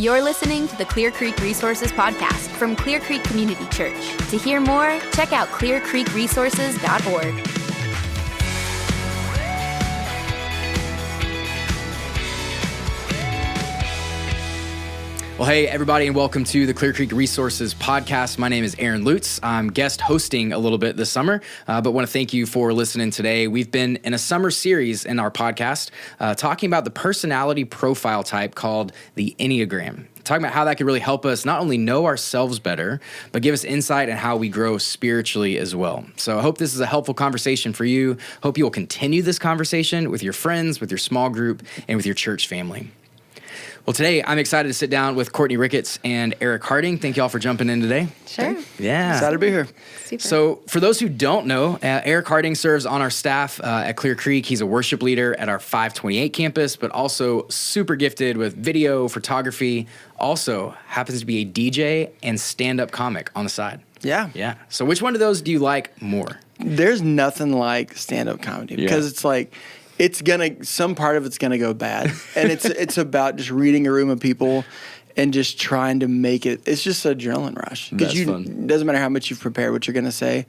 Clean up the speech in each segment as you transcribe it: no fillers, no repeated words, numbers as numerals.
You're listening to the Clear Creek Resources podcast from Clear Creek Community Church. To hear more, check out clearcreekresources.org. Well, hey, everybody, and welcome to the Clear Creek Resources podcast. My name is Aaron Lutz. I'm guest hosting a little bit this summer, but want to thank you for listening today. We've been in a summer series in our podcast talking about the personality profile type called the Enneagram. Talking about how that could really help us not only know ourselves better, but give us insight on how we grow spiritually as well. So I hope this is a helpful conversation for you. Hope you will continue this conversation with your friends, with your small group, and with your church family. Well, today I'm excited to sit down with Courtney Ricketts and Aric Harding. Thank y'all for jumping in today. Sure. Yeah. Excited to be here. Super. So for those who don't know, Aric Harding serves on our staff at Clear Creek. He's a worship leader at our 528 campus, but also super gifted with video, photography. Also happens to be a DJ and stand-up comic on the side. Yeah. Yeah. So which one of those do you like more? There's nothing like stand-up comedy because it's like, some part of it's gonna go bad, and it's about just reading a room of people and just trying to make it. It's just an adrenaline rush because it doesn't matter how much you've prepared what you're gonna say.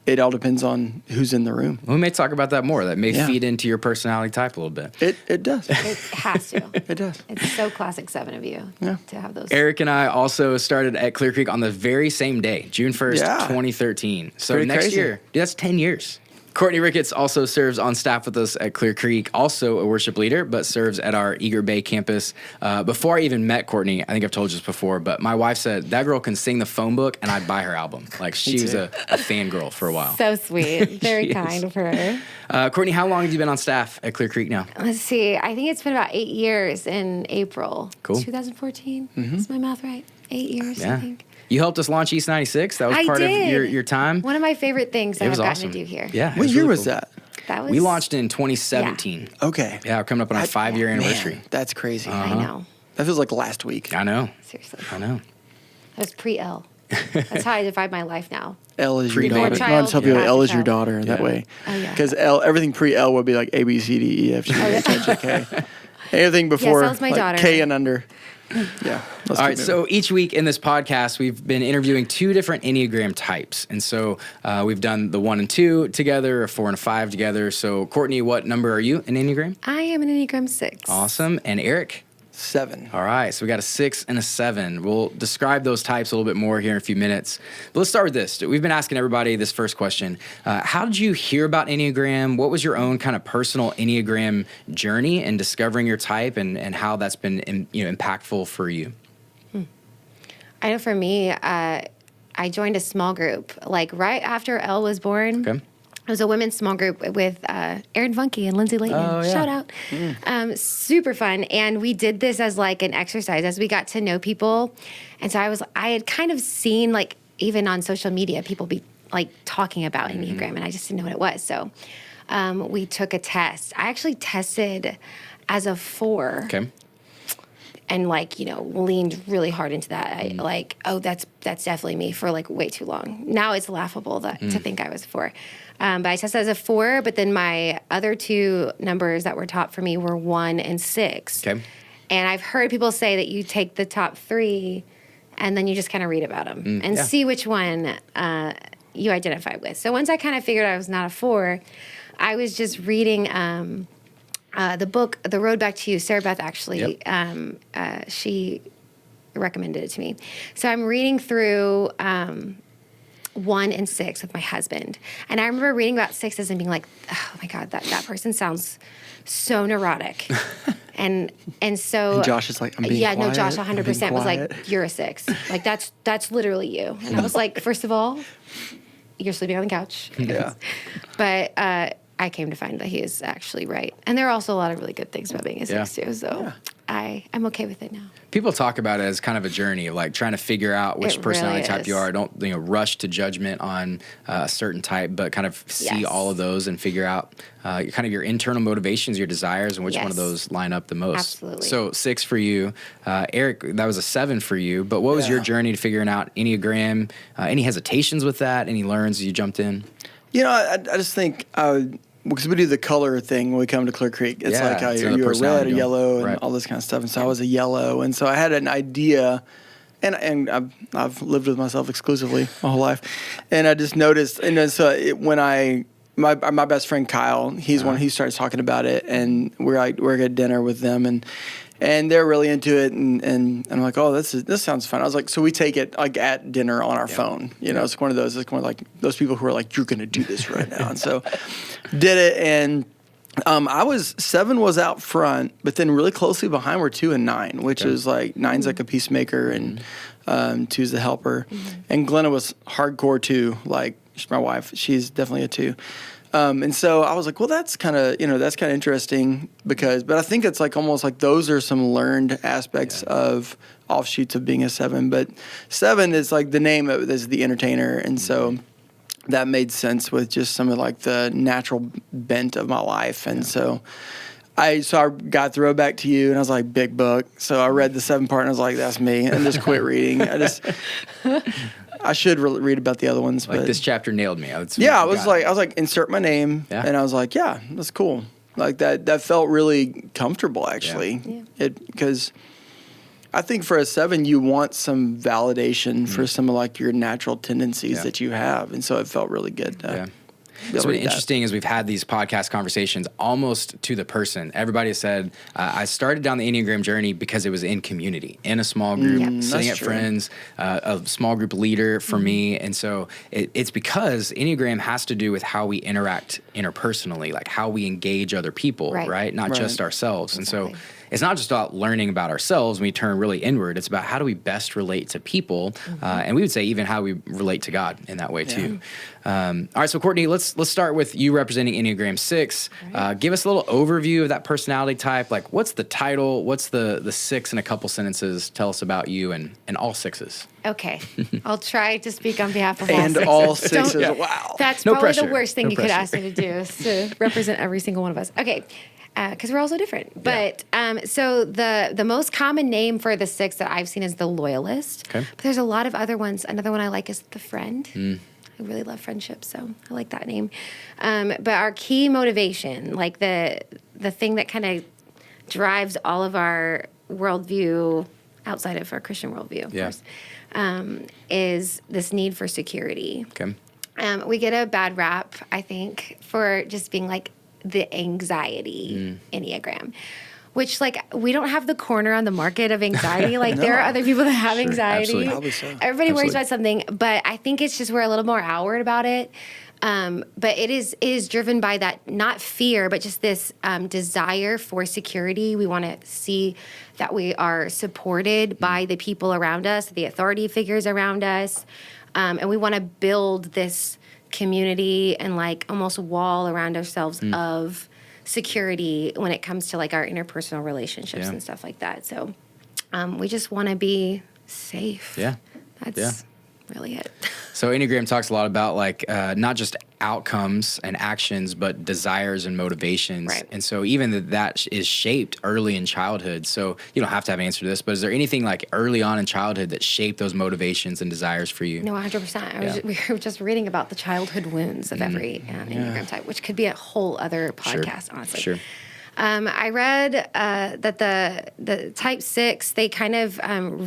It all depends on who's in the room. We may talk about that more. That may feed into your personality type a little bit. It does. It has to. It does. It's so classic 7 of you to have those. Aric and I also started at Clear Creek on the very same day, June 1st, 2013. So Pretty next crazy. year, that's 10 years. Courtney Ricketts also serves on staff with us at Clear Creek, also a worship leader, but serves at our Eager Bay campus. Before I even met Courtney, I think I've told you this before, but my wife said, that girl can sing the phone book, and I'd buy her album. Like, she was a fangirl for a while. So sweet. Very kind of her. Courtney, how long have you been on staff at Clear Creek now? Let's see. I think it's been about 8 years in April. Cool. 2014. Is my math right? 8 years, I think. You helped us launch East 96. That was I part did. of your time. One of my favorite things that It I've was gotten awesome to do here. Yeah. What year was that? That was. We launched in 2017. Okay. Yeah, we're coming up on our 5-year anniversary. Man, that's crazy. I know. That feels like last week. I know. Seriously. I know. That was pre-L. That's how I divide my life now. L is your Pre-baby. daughter. No, tell people Yeah. L is your daughter that Yeah. way. Oh, yeah. Because everything pre-L would be like A, B, C, D, E, F, G, H, I, J, K. Anything before L's my like daughter. K and under. Yeah. All right, so each week in this podcast, we've been interviewing 2 different Enneagram types. And so we've done the 1 and 2 together, a 4 and a 5 together. So Courtney, what number are you in Enneagram? I am an Enneagram 6. Awesome. And Aric? 7. All right, so we got a 6 and a 7. We'll describe those types a little bit more here in a few minutes. But let's start with this. We've been asking everybody this first question. How did you hear about Enneagram? What was your own kind of personal Enneagram journey in discovering your type and how that's been impactful for you? I know for me, I joined a small group like right after Elle was born. Okay. It was a women's small group with Aaron Funke and Lindsay Layton. Oh, yeah. Shout out. Super fun. And we did this as like an exercise as we got to know people. And so I had kind of seen like even on social media, people be like talking about Enneagram and I just didn't know what it was. So we took a test. I actually tested as a 4. Okay. And leaned really hard into that. That's definitely me for like way too long. Now it's laughable to think I was a 4. But I tested as a 4, but then my other 2 numbers that were top for me were 1 and 6. Okay. And I've heard people say that you take the top 3 and then you just kind of read about them and see which one you identify with. So once I kind of figured I was not a 4, I was just reading the book, The Road Back to You. Sarah Beth actually, she recommended it to me. So I'm reading through 1 and 6 with my husband. And I remember reading about 6s and being like, oh my God, that person sounds so neurotic. and so And Josh is like, I'm being quiet. no, Josh 100% was quiet. like, you're a 6. Like that's literally you. And I was like, first of all, you're sleeping on the couch. Yeah. But I came to find that he is actually right. And there are also a lot of really good things about being a 6 too. So I'm okay with it now. People talk about it as kind of a journey of like trying to figure out which It personality really type is. you are. Don't rush to judgment on a certain type, but kind of see Yes. all of those and figure out kind of your internal motivations, your desires, and which one of Yes. those line up the most. Absolutely. So 6 for you, Aric. That was a 7 for you. But what was your journey to figuring out Enneagram? Any hesitations with that? Any learns you jumped in? I just think because we do the color thing when we come to Clear Creek. It's Yeah, like how it's you're another a red or personality yellow and right. all this kind of stuff. And so I was a yellow. And so I had an idea, and I've lived with myself exclusively my whole life. And I just noticed, and then when my best friend Kyle, he's one, he starts talking about it, and we're at dinner with them, and they're really into it, and I'm like, oh, this sounds fun. I was like, so we take it like at dinner on our phone, it's one of those, it's one of like those people who are like, you're gonna do this right now, and so did it, and 7 was out front, but then really closely behind were 2 and 9, which is like 9's like a peacemaker, and 2's the helper, and Glenna was hardcore 2, like she's my wife, she's definitely a 2. And so I was like, well, that's kind of interesting but I think it's like almost like those are some learned aspects of offshoots of being a 7. But 7 is like the name of it is the entertainer. And so that made sense with just some of like the natural bent of my life. And so I got Throwback to You, and I was like, big book. So I read the 7 part, and I was like, that's me, and just quit reading. I should read about the other ones. Like, but this chapter nailed me. I was like, insert my name, and I was like, yeah, that's cool. Like that felt really comfortable, actually. Because I think for a 7, you want some validation for some of like your natural tendencies that you have, and so it felt really good. What's been interesting is we've had these podcast conversations almost to the person. Everybody has said, I started down the Enneagram journey because it was in community, in a small group, sitting at friends, a small group leader for me. And so it's because Enneagram has to do with how we interact interpersonally, like how we engage other people, right? Not just ourselves. Exactly. And so it's not just about learning about ourselves when we turn really inward. It's about how do we best relate to people, and we would say even how we relate to God in that way too. All right, so Courtney, let's start with you representing Enneagram 6. Right. Give us a little overview of that personality type. Like, what's the title? What's the 6 in a couple sentences? Tell us about you and all 6s. Okay, I'll try to speak on behalf of all 6s. And all 6s, wow. That's No probably pressure. the worst thing you could ask me to do, is to represent every single one of us. Okay. Because we're all so different. But so the most common name for the 6 that I've seen is the loyalist. Okay. But there's a lot of other ones. Another one I like is the friend. I really love friendship, so I like that name. But our key motivation, like the thing that kind of drives all of our worldview outside of our Christian worldview, of course, is this need for security. Okay. We get a bad rap, I think, for just being like the anxiety Enneagram, which like we don't have the corner on the market of anxiety. Like there are other people that have anxiety. Probably so. Everybody worries about something, but I think it's just we're a little more outward about it. But it is driven by that, not fear, but just this desire for security. We want to see that we are supported by the people around us, the authority figures around us, and we want to build this community and like almost wall around ourselves of security when it comes to like our interpersonal relationships and stuff like that. So we just want to be safe. That's really it. So Enneagram talks a lot about like not just outcomes and actions, but desires and motivations. Right. And so even that is shaped early in childhood. So you don't have to have an answer to this, but is there anything like early on in childhood that shaped those motivations and desires for you? No, 100%. We were just reading about the childhood wounds of every Enneagram type, which could be a whole other podcast, honestly. Sure. I read that the type 6, they kind of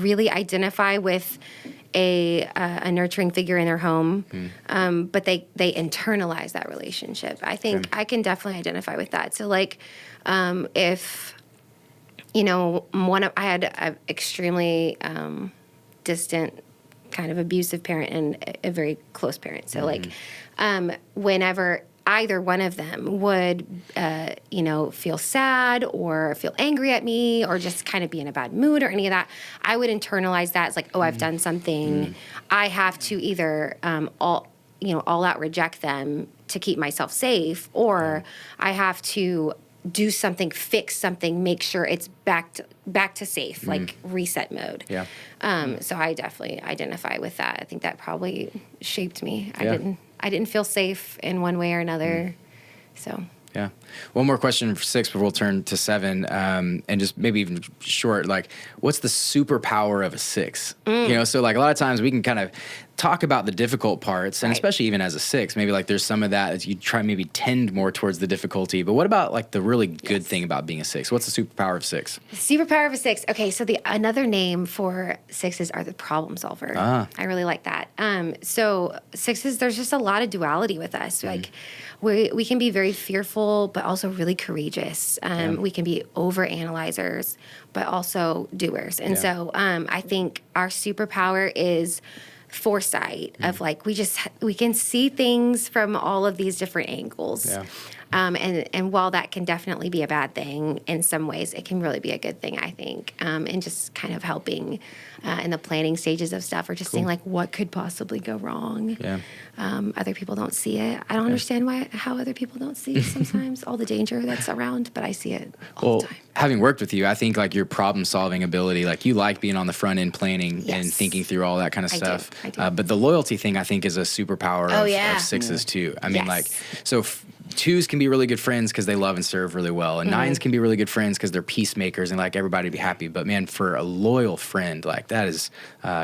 really identify with a nurturing figure in their home, but they internalize that relationship. I think I can definitely identify with that. So like, if I had an extremely distant, kind of abusive parent and a very close parent. So like, whenever either one of them would, feel sad or feel angry at me or just kind of be in a bad mood or any of that, I would internalize that as like, oh, I've done something. I have to either all out reject them to keep myself safe, or I have to do something, fix something, make sure it's back to safe, like reset mode. Yeah. So I definitely identify with that. I think that probably shaped me. I didn't feel safe in one way or another. So. Yeah. One more question for 6 before we'll turn to 7, and just maybe even short, like what's the superpower of a 6? So like a lot of times we can kind of talk about the difficult parts, and especially even as a 6, maybe like there's some of that as you try maybe tend more towards the difficulty. But what about like the really good thing about being a 6? What's the superpower of 6? The superpower of a 6. Okay, so another name for 6s are the problem solver. I really like that. So 6s, there's just a lot of duality with us. Like we can be very fearful, but also really courageous. We can be over analyzers, but also doers. And so I think our superpower is foresight of like we can see things from all of these different angles. And while that can definitely be a bad thing in some ways, it can really be a good thing, I think. And just kind of helping in the planning stages of stuff, or just seeing like what could possibly go wrong. Other people don't see it. I don't understand how other people don't see sometimes all the danger that's around, but I see it all the time. Having worked with you, I think like your problem solving ability, like you like being on the front end planning and thinking through all that kind of stuff. I do. But the loyalty thing, I think, is a superpower of 6s too. I mean, like, so 2s can be really good friends because they love and serve really well, and 9s can be really good friends because they're peacemakers and like everybody to be happy. But man, for a loyal friend, like that is,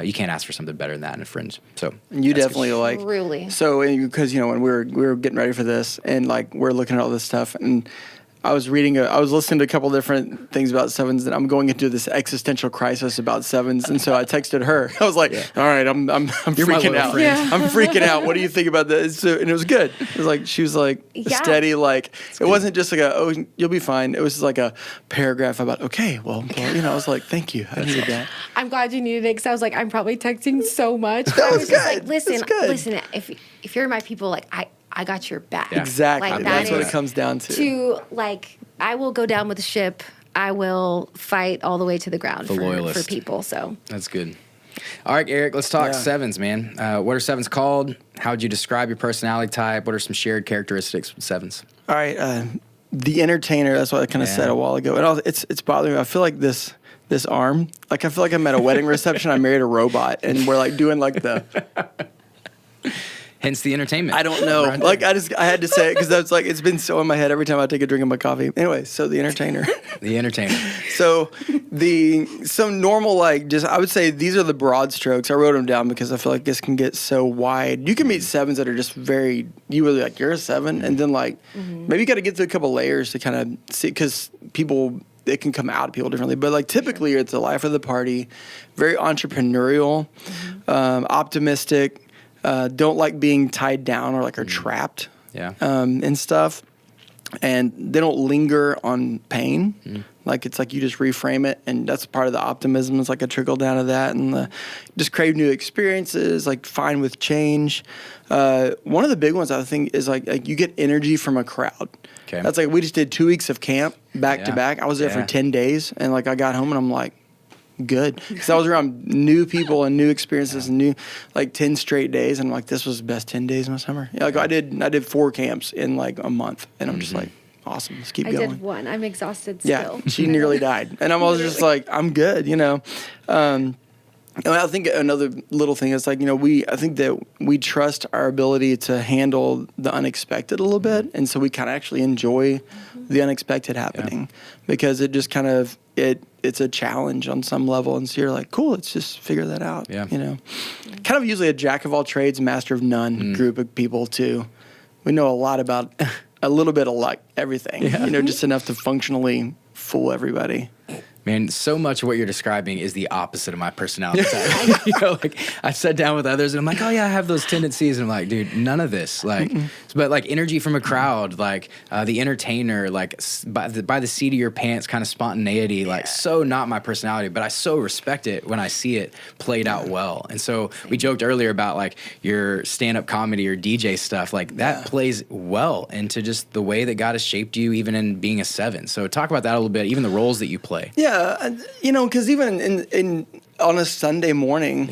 you can't ask for something better than that in a friend. So you definitely good. Like truly. So because when we were getting ready for this, and like we're looking at all this stuff, and I was listening to a couple different things about 7s, and I'm going into this existential crisis about 7s, and so I texted her. I was like, "All right, I'm freaking out. I'm freaking out. What do you think about this?" So, and it was good. It was like she was like steady. Like it wasn't just like oh, you'll be fine. It was like a paragraph about okay, well, I was like, thank you. I needed that. I'm glad you needed it because I was like, I'm probably texting so much. But I was just like, listen. If you're my people, like I got your back. Exactly. Like, that's what it comes down to. Like, I will go down with the ship. I will fight all the way to the ground for people. So that's good. All right, Aric, let's talk 7s, man. What are 7s called? How would you describe your personality type? What are some shared characteristics with 7s? All right, the entertainer. That's what I kind of said a while ago. And it's bothering me. I feel like this arm. Like I feel like I'm at a wedding reception. I married a robot, and we're like doing like the. Hence the entertainment. I don't know. Like I had to say it because that's like it's been so in my head every time I take a drink of my coffee. Anyway, so the entertainer. The entertainer. So some normal I would say these are the broad strokes. I wrote them down because I feel like this can get so wide. You can meet 7s that are just you really like you're a 7, and then maybe you got to get through a couple layers to kind of see because it can come out of people differently. But typically it's the life of the party, very entrepreneurial, optimistic. Don't like being tied down or are trapped and stuff. And they don't linger on pain. Like it's like you just reframe it, and that's part of the optimism. It's like a trickle down of that, and just crave new experiences, like fine with change. One of the big ones I think is like you get energy from a crowd. Okay. That's like we just did 2 weeks of camp back to back. I was there for 10 days, and I got home and I'm like, good, because I was around new people and new experiences and new 10 straight days, and I'm like, this was the best 10 days of my summer. I did 4 camps in a month, and I'm just like, awesome, let's keep going. I did 1. I'm exhausted still. Yeah, she nearly died, and I'm always just like, I'm good, And I think another little thing is I think that we trust our ability to handle the unexpected a little bit, and so we kind of actually enjoy the unexpected happening because it just kind of it's a challenge on some level, and so you're like, cool, let's just figure that out. Kind of usually a jack of all trades, master of none group of people too. We know a lot about a little bit of everything, just enough to functionally fool everybody. Man, so much of what you're describing is the opposite of my personality type. I sat down with others and I'm like, oh yeah, I have those tendencies. And I'm like, dude, none of this. But energy from a crowd, the entertainer, by the seat of your pants kind of spontaneity, so not my personality, but I so respect it when I see it played out well. And so we joked earlier about your stand-up comedy or DJ stuff, that plays well into just the way that God has shaped you, even in being a 7. So talk about that a little bit, even the roles that you play. Yeah, because even in on a Sunday morning,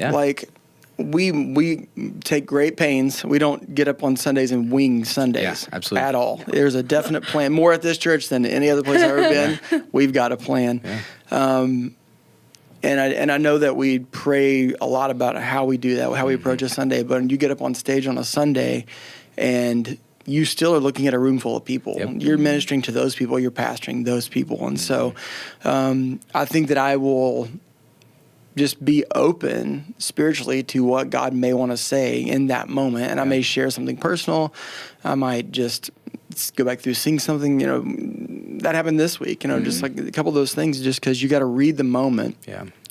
we take great pains. We don't get up on Sundays and wing Sundays at all. There's a definite plan. More at this church than any other place I've ever been. We've got a plan. And I know that we pray a lot about how we do that, how we approach a Sunday. But when you get up on stage on a Sunday and you still are looking at a room full of people. You're ministering to those people. You're pastoring those people. And so I think that I will just be open spiritually to what God may want to say in that moment. And I may share something personal. I might just go back through, sing something, that happened this week, just like a couple of those things, just because you got to read the moment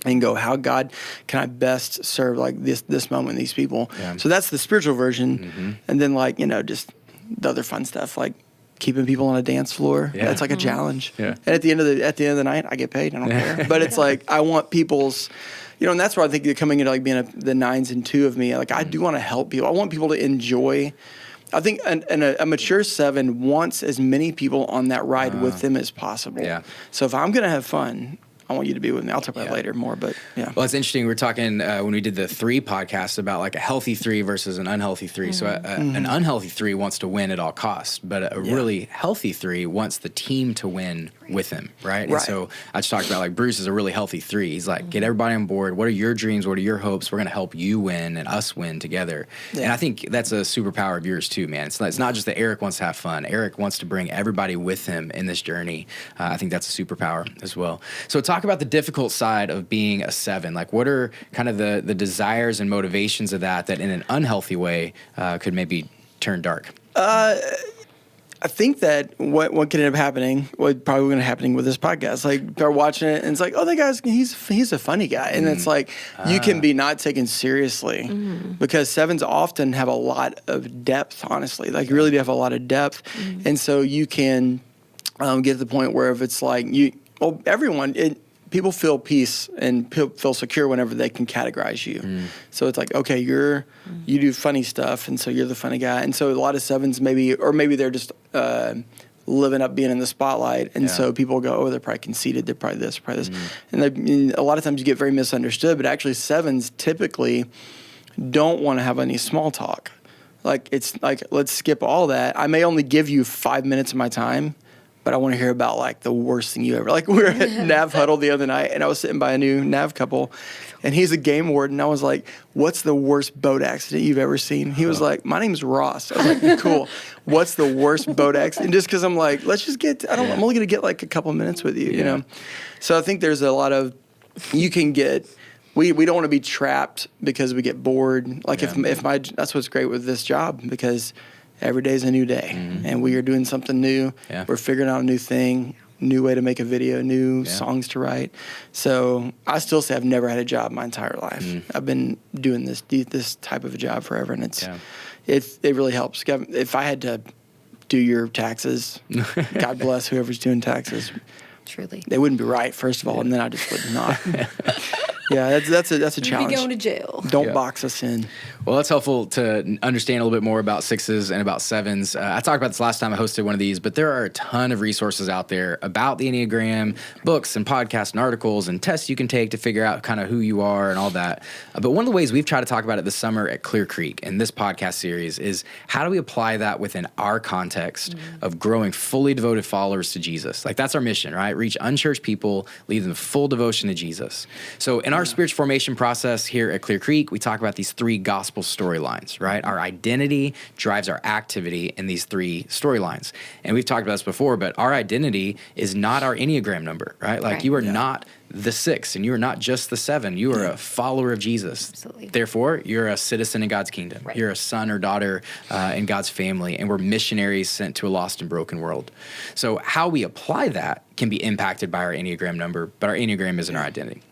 and go, how God can I best serve like this moment, these people. Yeah. So that's the spiritual version. And then just the other fun stuff, like keeping people on a dance floor. Yeah. That's like a challenge. Yeah. And at the end of the night, I get paid. I don't care. But it's like, I want people's, and that's where I think you're coming into like being the 9s and 2 of me. Like I do want to help people. I want people to enjoy. I think a mature 7 wants as many people on that ride with them as possible. Yeah. So if I'm going to have fun, I want you to be with me. I'll talk about it later more, but yeah. Well, it's interesting. We were talking when we did the 3 podcast about like a healthy 3 versus an unhealthy 3. So an unhealthy 3 wants to win at all costs, but a really healthy 3 wants the team to win with him, right? And so I just talked about like Bruce is a really healthy 3. He's like, get everybody on board. What are your dreams? What are your hopes? We're going to help you win and us win together. Yeah. And I think that's a superpower of yours too, man. It's not just that Aric wants to have fun. Aric wants to bring everybody with him in this journey. I think that's a superpower as well. So talk about the difficult side of being a 7. Like what are kind of the desires and motivations of that in an unhealthy way could maybe turn dark? I think that what could end up happening, what probably going to happen with this podcast, like they're watching it and it's like, oh, that guy's he's a funny guy, and it's like you can be not taken seriously because 7s often have a lot of depth. Honestly, like you really do have a lot of depth, and so you can get to the point where if it's like people feel peace and feel secure whenever they can categorize you. So it's like, okay, you do funny stuff, and so you're the funny guy. And so a lot of 7s maybe they're just living up being in the spotlight, and so people go, oh, they're probably conceited, they're probably this, probably this. And a lot of times you get very misunderstood, but actually 7s typically don't want to have any small talk. Like, it's like, let's skip all that. I may only give you 5 minutes of my time, but I want to hear about like the worst thing you ever. Like we were at Nav Huddle the other night, and I was sitting by a new Nav couple, and he's a game warden. I was like, "What's the worst boat accident you've ever seen?" He was like, "My name's Ross." I was like, "Cool. What's the worst boat accident?" Just because I'm like, let's just get. I'm only going to get like a couple minutes with you, you know. So I think there's a lot of you can get. We don't want to be trapped because we get bored. Like that's what's great with this job, because every day is a new day, and we are doing something new. Yeah. We're figuring out a new thing, new way to make a video, new songs to write. So I still say I've never had a job my entire life. I've been doing this type of a job forever, and it really helps. If I had to do your taxes, God bless whoever's doing taxes. Truly, they wouldn't be right, first of all, and then I just would not. Yeah, that's a challenge. You'd be going to jail. Don't box us in. Well, that's helpful to understand a little bit more about 6s and about 7s. I talked about this last time I hosted one of these, but there are a ton of resources out there about the Enneagram, books and podcasts and articles and tests you can take to figure out kind of who you are and all that. But one of the ways we've tried to talk about it this summer at Clear Creek in this podcast series is how do we apply that within our context of growing fully devoted followers to Jesus? Like that's our mission, right? Reach unchurched people, lead them full devotion to Jesus. So in our spiritual formation process here at Clear Creek, we talk about these 3 gospel storylines, right? Our identity drives our activity in these 3 storylines. And we've talked about this before, but our identity is not our Enneagram number, right? Like you are not the 6 and you are not just the 7. You are a follower of Jesus. Absolutely. Therefore, you're a citizen in God's kingdom. Right. You're a son or daughter in God's family, and we're missionaries sent to a lost and broken world. So how we apply that can be impacted by our Enneagram number, but our Enneagram isn't our identity.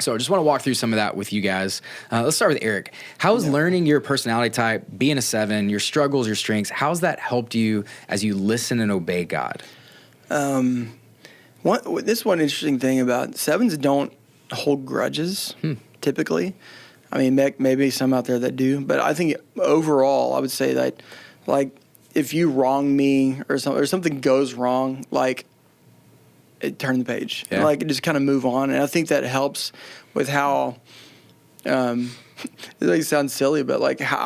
So I just want to walk through some of that with you guys. Let's start with Aric. How has learning your personality type, being a 7, your struggles, your strengths, how's that helped you as you listen and obey God? This one interesting thing about 7s don't hold grudges, typically. I mean, maybe some out there that do, but I think overall, I would say that, like, if you wrong me or something goes wrong, like, turn the page, like just kind of move on. And I think that helps with how, it sounds silly, but like how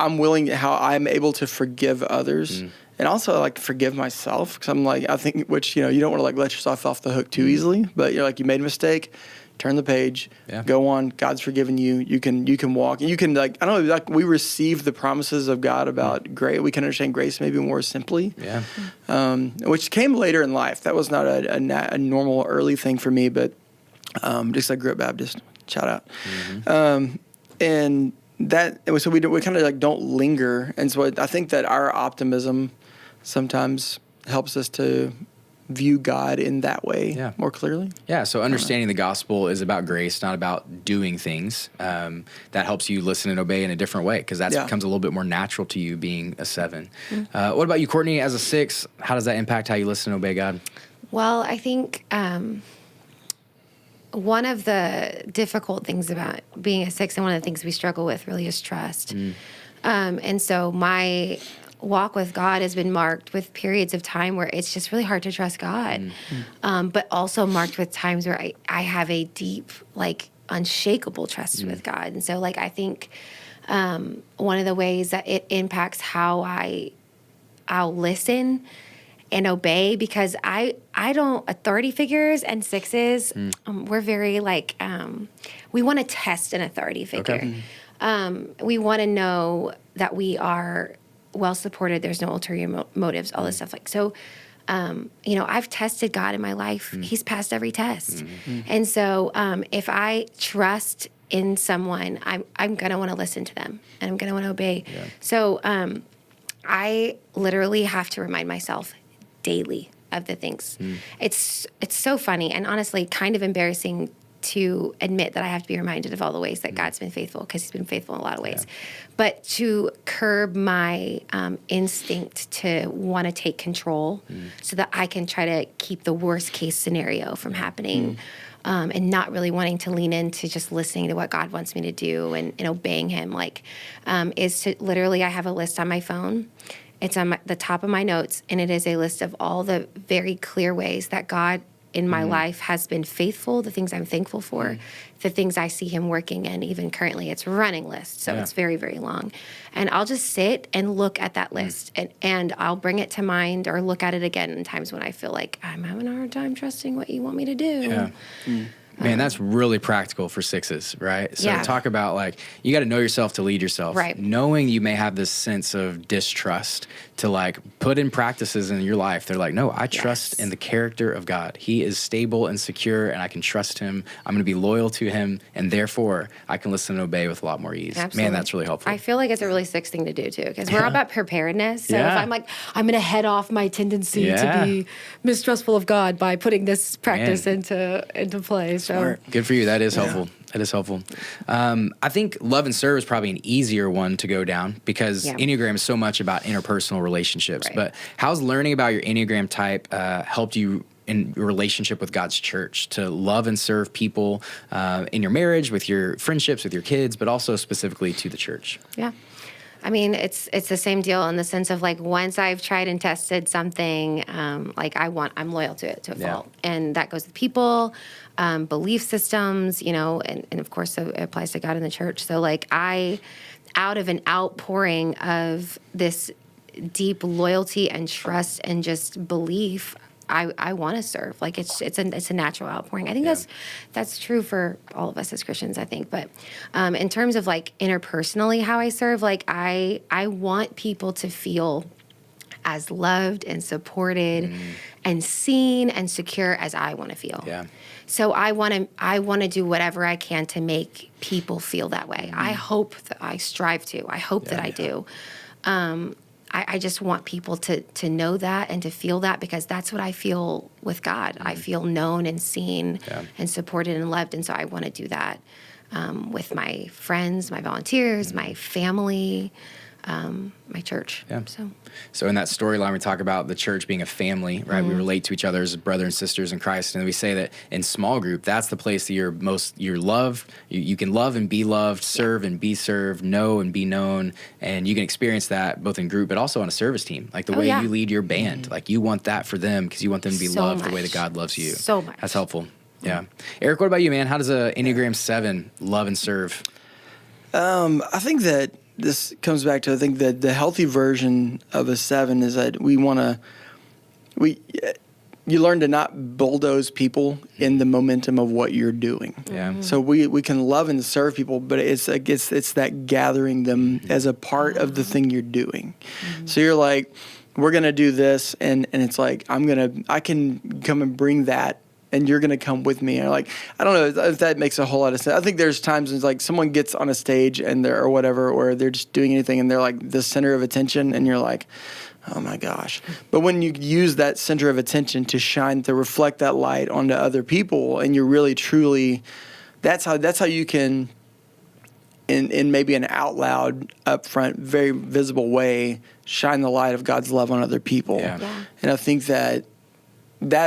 I'm able to forgive others. And also like forgive myself. Cause I'm like, I think, which, you don't want to like let yourself off the hook too easily, but you're like, you made a mistake, turn the page, go on. God's forgiven you. You can walk, and you can like, I don't know, like we receive the promises of God about grace. We can understand grace maybe more simply, which came later in life. That was not a normal early thing for me, but just I grew up Baptist. shout out. And so we kind of like don't linger. And so I think that our optimism sometimes helps us to view God in that way more clearly. Yeah, so understanding the gospel is about grace, not about doing things. That helps you listen and obey in a different way, because that becomes a little bit more natural to you being a 7. What about you, Courtney, as a 6? How does that impact how you listen and obey God? Well, I think one of the difficult things about being a 6, and one of the things we struggle with really, is trust. And so my walk with God has been marked with periods of time where it's just really hard to trust God, but also marked with times where I have a deep, like, unshakable trust with God. And so, like, I think one of the ways that it impacts how I'll listen and obey, because I don't, authority figures and 6s, we're very, like, we want to test an authority figure. We want to know that we are well supported, there's no ulterior motives, all this stuff. Like, so, I've tested God in my life. He's passed every test. And so if I trust in someone, I'm going to want to listen to them, and I'm going to want to obey. So I literally have to remind myself daily of the things. It's so funny, and honestly kind of embarrassing to admit that I have to be reminded of all the ways that God's been faithful, because he's been faithful in a lot of ways. But to curb my instinct to want to take control so that I can try to keep the worst case scenario from happening, and not really wanting to lean into just listening to what God wants me to do and obeying him, like, is to literally, I have a list on my phone. It's on the top of my notes, and it is a list of all the very clear ways that God in my life has been faithful, the things I'm thankful for, the things I see him working in. Even currently, it's a running list, so it's very, very long. And I'll just sit and look at that list, and I'll bring it to mind or look at it again in times when I feel like I'm having a hard time trusting what you want me to do. Man, that's really practical for 6s, right? So talk about, like, you got to know yourself to lead yourself. Right. Knowing you may have this sense of distrust, to, like, put in practices in your life. They're like, no, I trust in the character of God. He is stable and secure, and I can trust him. I'm going to be loyal to him, and therefore I can listen and obey with a lot more ease. Absolutely. Man, that's really helpful. I feel like it's a really 6 thing to do, too, because we're all about preparedness. So if I'm like, I'm going to head off my tendency to be mistrustful of God by putting this practice into play. So good for you. That is helpful. That is helpful. I think love and serve is probably an easier one to go down, because Enneagram is so much about interpersonal relationships. But how's learning about your Enneagram type helped you in your relationship with God's church to love and serve people in your marriage, with your friendships, with your kids, but also specifically to the church? Yeah. I mean, it's the same deal in the sense of, like, once I've tried and tested something, like, I'm loyal to it to a fault. And that goes with people, belief systems, and of course, so it applies to God in the church. So, like, out of an outpouring of this deep loyalty and trust and just belief, I want to serve. Like, it's a natural outpouring. I think that's true for all of us as Christians, I think. But in terms of, like, interpersonally how I serve, like, I want people to feel as loved and supported and seen and secure as I want to feel. So I want to do whatever I can to make people feel that way. I hope that I strive to. I hope that I do. I just want people to know that and to feel that, because that's what I feel with God. I feel known and seen and supported and loved. And so I want to do that with my friends, my volunteers, my family, my church. So in that storyline, we talk about the church being a family, right? We relate to each other as brothers and sisters in Christ. And we say that in small group, that's the place that you're loved. You can love and be loved, serve and be served, know and be known. And you can experience that both in group, but also on a service team. Like the way you lead your band, like you want that for them, because you want them to be loved the way that God loves you. So much. That's helpful. Yeah. Aric, what about you, man? How does a Enneagram 7 love and serve? I think that this comes back to, I think that the healthy version of a 7 is that you learn to not bulldoze people in the momentum of what you're doing. So we can love and serve people, but it's that gathering them as a part of the thing you're doing. So you're like, we're going to do this, and it's like, I can come and bring that and you're going to come with me. And like, I don't know if that makes a whole lot of sense. I think there's times when it's like someone gets on a stage and they're, or whatever, or they're just doing anything and they're like the center of attention and you're like, oh my gosh. But when you use that center of attention to shine, to reflect that light onto other people, and you're really truly, that's how you can, in maybe an out loud, upfront, very visible way, shine the light of God's love on other people. Yeah. And I think that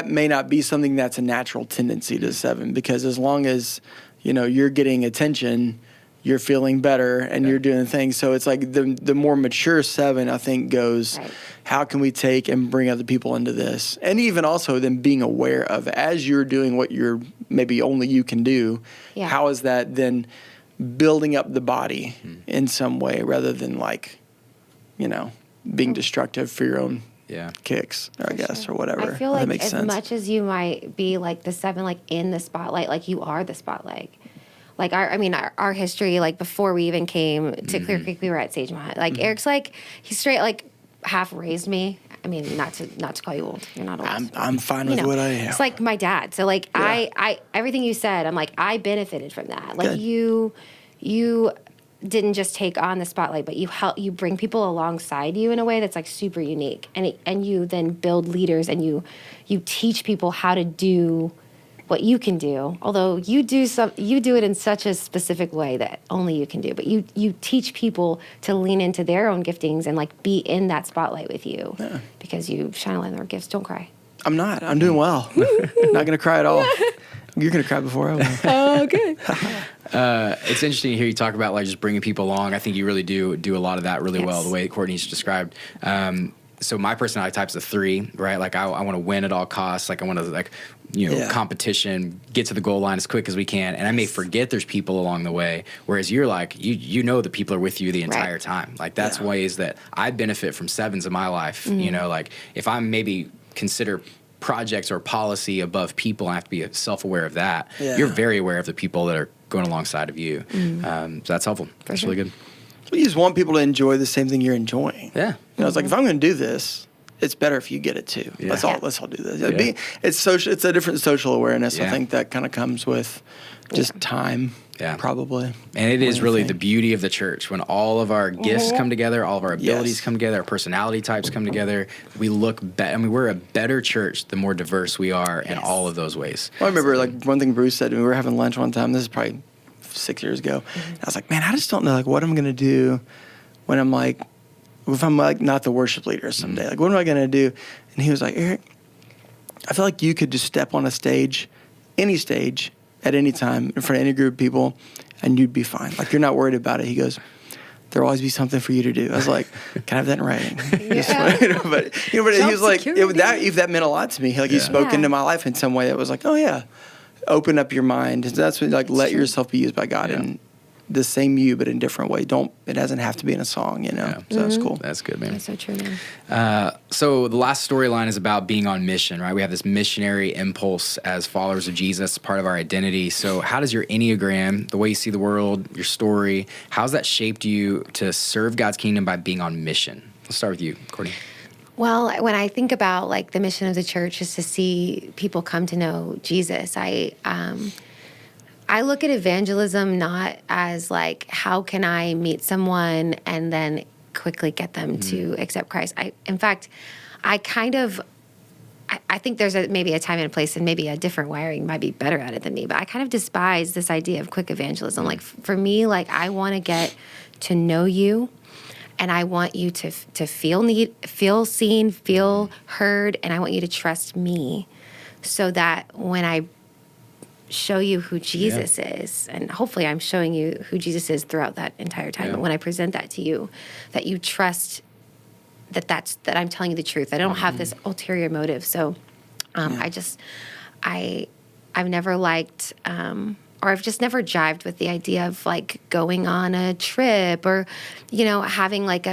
may not be something that's a natural tendency to 7, because as long as, you're getting attention, you're feeling better and you're doing things. So it's like the more mature 7, I think, goes, how can we take and bring other people into this? And even also then being aware of, as you're doing what you're maybe only you can do, how is that then building up the body in some way, rather than like, being destructive for your own kicks, or I guess, or whatever. I feel like that makes as sense. much as you might be like the 7, like in the spotlight, like you are the spotlight. Like our history, like before we even came to Clear Creek, we were at Sagemont. Like Eric's like, he's straight like half raised me. I mean, not to call you old. You're not old. I'm fine with what I am. It's like my dad. So like I everything you said, I'm like, I benefited from that. Like you didn't just take on the spotlight, but you bring people alongside you in a way that's like super unique, and you then build leaders, and you teach people how to do what you can do. Although you do it in such a specific way that only you can do, but you teach people to lean into their own giftings and like be in that spotlight with you, because you shine a light on their gifts. Don't cry. I'm not. I'm doing well. Not gonna cry at all. You're gonna cry before I will. Oh, okay. It's interesting to hear you talk about like just bringing people along. I think you really do a lot of that really well, the way Courtney's described. So my personality type's a 3, right? Like I want to win at all costs. Like I want to competition, get to the goal line as quick as we can. And I may forget there's people along the way. Whereas you're like, the people are with you the entire time. Like that's ways that I benefit from 7s in my life. Like if I'm maybe consider projects or policy above people, I have to be self-aware of that. You're very aware of the people that are going alongside of you. So that's helpful. That's really good. You just want people to enjoy the same thing you're enjoying. Yeah. It's like, if I'm going to do this, it's better if you get it too. Let's all do this. It's social. It's a different social awareness. I think that kind of comes with just time. Probably. And it is really the beauty of the church when all of our gifts come together, all of our abilities come together, our personality types come together. We look we're a better church the more diverse we are in all of those ways. Well, I remember like one thing Bruce said when we were having lunch one time. This is probably 6 years ago. I was like, man, I just don't know like what I'm going to do when I'm like, if I'm like not the worship leader someday. Like, what am I going to do? And he was like, Aric, I feel like you could just step on a stage, any stage, at any time in front of any group of people, and you'd be fine. Like, you're not worried about it. He goes, there'll always be something for you to do. I was like, can I have that in writing? But he was like, that meant a lot to me. Like, he spoke into my life in some way that was like, oh yeah, open up your mind. That's when, like, let yourself be used by God and the same you, but in different way. It doesn't have to be in a song, So that's cool. That's good, man. That's so true, man. So the last storyline is about being on mission, right? We have this missionary impulse as followers of Jesus, part of our identity. So how does your Enneagram, the way you see the world, your story, how's that shaped you to serve God's kingdom by being on mission? Let's start with you, Courtney. Well, when I think about like the mission of the church is to see people come to know Jesus, I look at evangelism not as like, how can I meet someone and then quickly get them to accept Christ. In fact, I think there's maybe a time and a place, and maybe a different wiring might be better at it than me, but I kind of despise this idea of quick evangelism. Like for me, like I want to get to know you, and I want you to feel seen, feel heard, and I want you to trust me, so that when I show you who Jesus is, and hopefully I'm showing you who Jesus is throughout that entire time, but when I present that to you, that you trust that I'm telling you the truth. I don't have this ulterior motive. So I've never liked or I've just never jived with the idea of like going on a trip or having like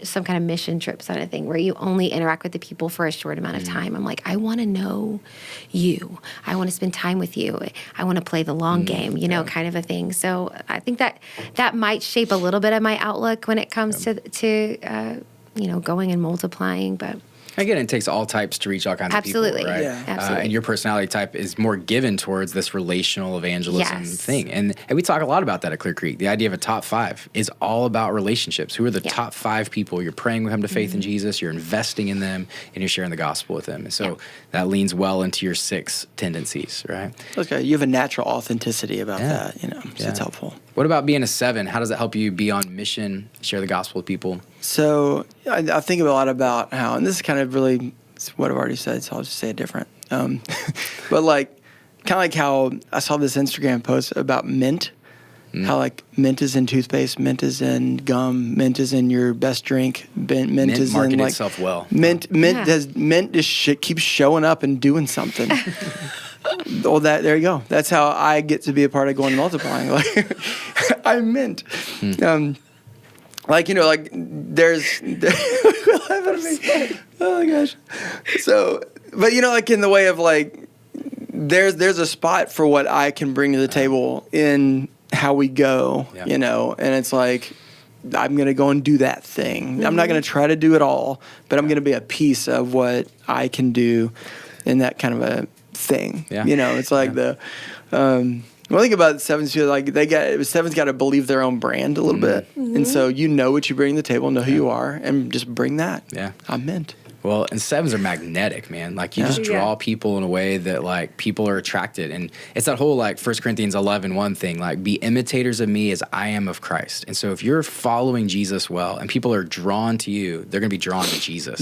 some kind of mission trip sort of thing where you only interact with the people for a short amount of time. I'm like, I want to know you. I want to spend time with you. I want to play the long game, kind of a thing. So I think that might shape a little bit of my outlook when it comes to going and multiplying. But Again, it takes all types to reach all kinds of people, right? Yeah. Absolutely. And your personality type is more given towards this relational evangelism thing. And we talk a lot about that at Clear Creek. The idea of a top 5 is all about relationships. Who are the top 5 people you're praying with them to faith in Jesus, you're investing in them, and you're sharing the gospel with them. And so that leans well into your 6 tendencies, right? Okay, you have a natural authenticity about that, so it's helpful. What about being a 7? How does that help you be on mission, share the gospel with people? So I think a lot about how, and this is kind of really what I've already said, so I'll just say it different. But like, kind of like how I saw this Instagram post about mint, how like mint is in toothpaste, mint is in gum, mint is in your best drink, mint is in like itself well. Mint just keeps showing up and doing something. Well, there you go. That's how I get to be a part of going multiplying. Like, I'm mint. Like, like there's oh my gosh. So, but like in the way of like, there's a spot for what I can bring to the table in how we go, and it's like, I'm going to go and do that thing. Mm-hmm. I'm not going to try to do it all, but I'm going to be a piece of what I can do in that kind of a thing. Yeah. It's like one thing about sevens, like sevens got to believe their own brand a little bit. Mm-hmm. And so what you bring to the table, know who you are, and just bring that. Yeah. I'm mint. Well, and 7s are magnetic, man. Like, you just draw people in a way that, like, people are attracted. And it's that whole, like, 1 Corinthians 11:1 thing, like, be imitators of me as I am of Christ. And so if you're following Jesus well and people are drawn to you, they're going to be drawn to Jesus,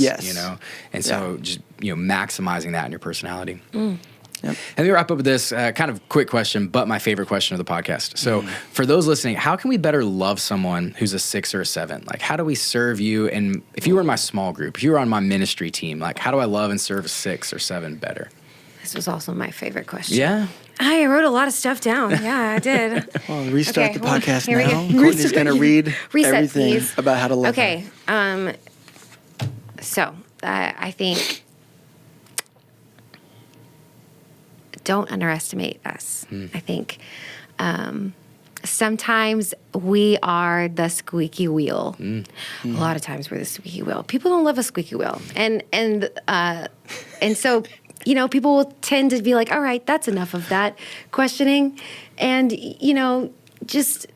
And so just, maximizing that in your personality. Yep. And we wrap up with this kind of quick question, but my favorite question of the podcast. So for those listening, how can we better love someone who's a 6 or a 7? Like, how do we serve you? And if you were in my small group, if you were on my ministry team, like, how do I love and serve a 6 or 7 better? This was also my favorite question. Yeah. I wrote a lot of stuff down. Yeah, I did. Well, restart the podcast now. Courtney's going to read everything please. About how to love her. So I think... don't underestimate us. I think sometimes we are the squeaky wheel. A lot of times we're the squeaky wheel. People don't love a squeaky wheel, and so people will tend to be like, all right, that's enough of that questioning, and just.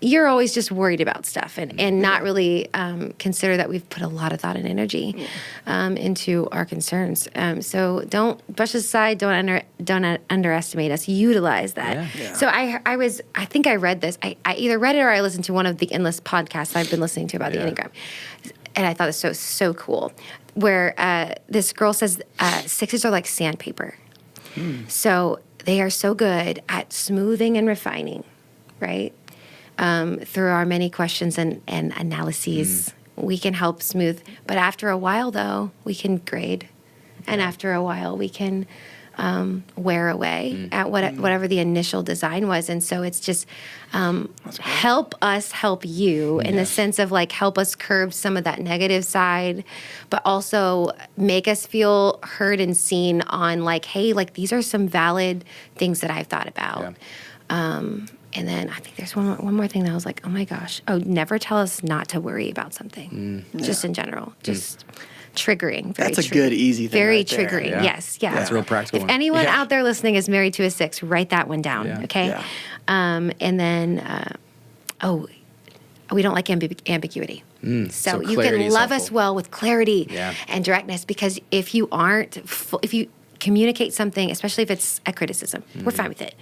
You're always just worried about stuff and not really consider that we've put a lot of thought and energy into our concerns. So don't brush this aside. Don't underestimate us. Utilize that. Yeah. So I think I read this. I either read it or I listened to one of the endless podcasts I've been listening to about the Enneagram, and I thought it was so cool. Where this girl says 6s are like sandpaper. So they are so good at smoothing and refining, right? Through our many questions and analyses, we can help smooth. But after a while, though, we can grade. And after a while, we can wear away at whatever the initial design was. And so it's just help us help you in the sense of, like, help us curb some of that negative side, but also make us feel heard and seen on, like, hey, like, these are some valid things that I've thought about. And then I think there's one more thing that I was like, oh my gosh. Oh, never tell us not to worry about something. Just in general. Just triggering. That's a good, easy thing. Very right triggering. There. Yes. That's real practical. If anyone out there listening is married to a 6, write that one down. Okay. Yeah. And then, we don't like ambiguity. So you can love us well with clarity and directness, because if you aren't, if you communicate something, especially if it's a criticism, we're fine with it.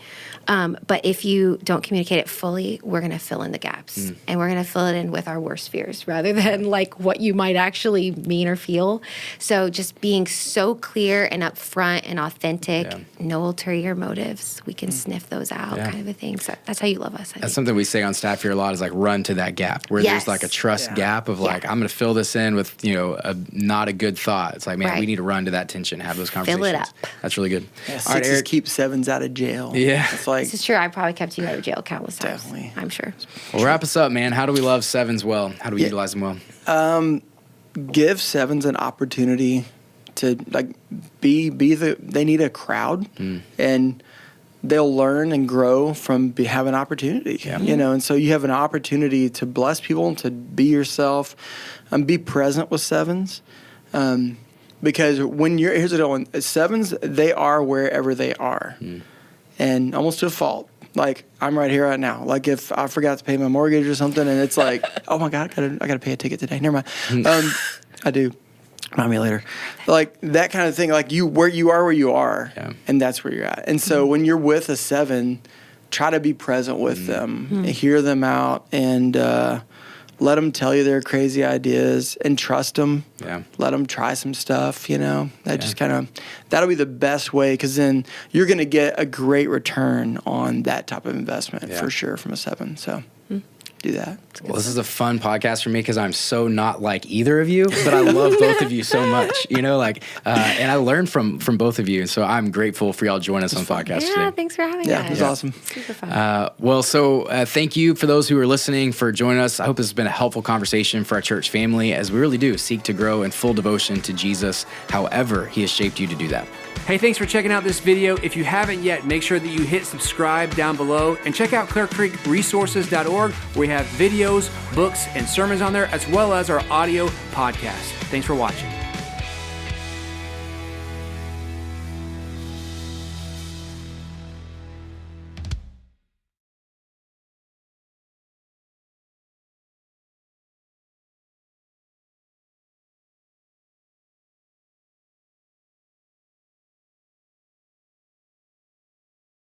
But if you don't communicate it fully, we're going to fill in the gaps. And we're going to fill it in with our worst fears rather than like what you might actually mean or feel. So just being so clear and upfront and authentic, no ulterior motives. We can sniff those out, kind of a thing. So that's how you love us. That's something we say on staff here a lot, is like run to that gap where there's like a trust gap of like, I'm going to fill this in with, not a good thought. It's like, man, we need to run to that tension, have those conversations. Fill it up. That's really good. Yeah, all right, Aric, keep 7s out of jail. Yeah. It's like, this is true. I probably kept you out of jail countless times. Definitely. I'm sure. Well, wrap us up, man. How do we love 7s well? How do we utilize them well? Give 7s an opportunity to like they need a crowd, and they'll learn and grow from having opportunity. And so you have an opportunity to bless people, to be yourself, and be present with 7s. because here's the deal, sevens, they are wherever they are, and almost to a fault. Like, I'm right here right now. Like, if I forgot to pay my mortgage or something, and it's like, oh my God, I gotta pay a ticket today. Never mind. I do. Remind me later. Like, that kind of thing. Like, where you are, and that's where you're at. And so when you're with a 7, try to be present with them, and hear them out, and let them tell you their crazy ideas, and trust them. Yeah. Let them try some stuff, just that'll be the best way, because then you're going to get a great return on that type of investment for sure from a 7. So do that. Well, this is a fun podcast for me because I'm so not like either of you, but I love both of you so much, and I learned from both of you. And so I'm grateful for y'all joining us on the podcast today. Yeah, thanks for having us. Yeah, it was awesome. Super fun. Thank you for those who are listening for joining us. I hope this has been a helpful conversation for our church family, as we really do seek to grow in full devotion to Jesus, however he has shaped you to do that. Hey, thanks for checking out this video. If you haven't yet, make sure that you hit subscribe down below and check out clearcreekresources.org, where we have videos, books, and sermons on there, as well as our audio podcast. Thanks for watching.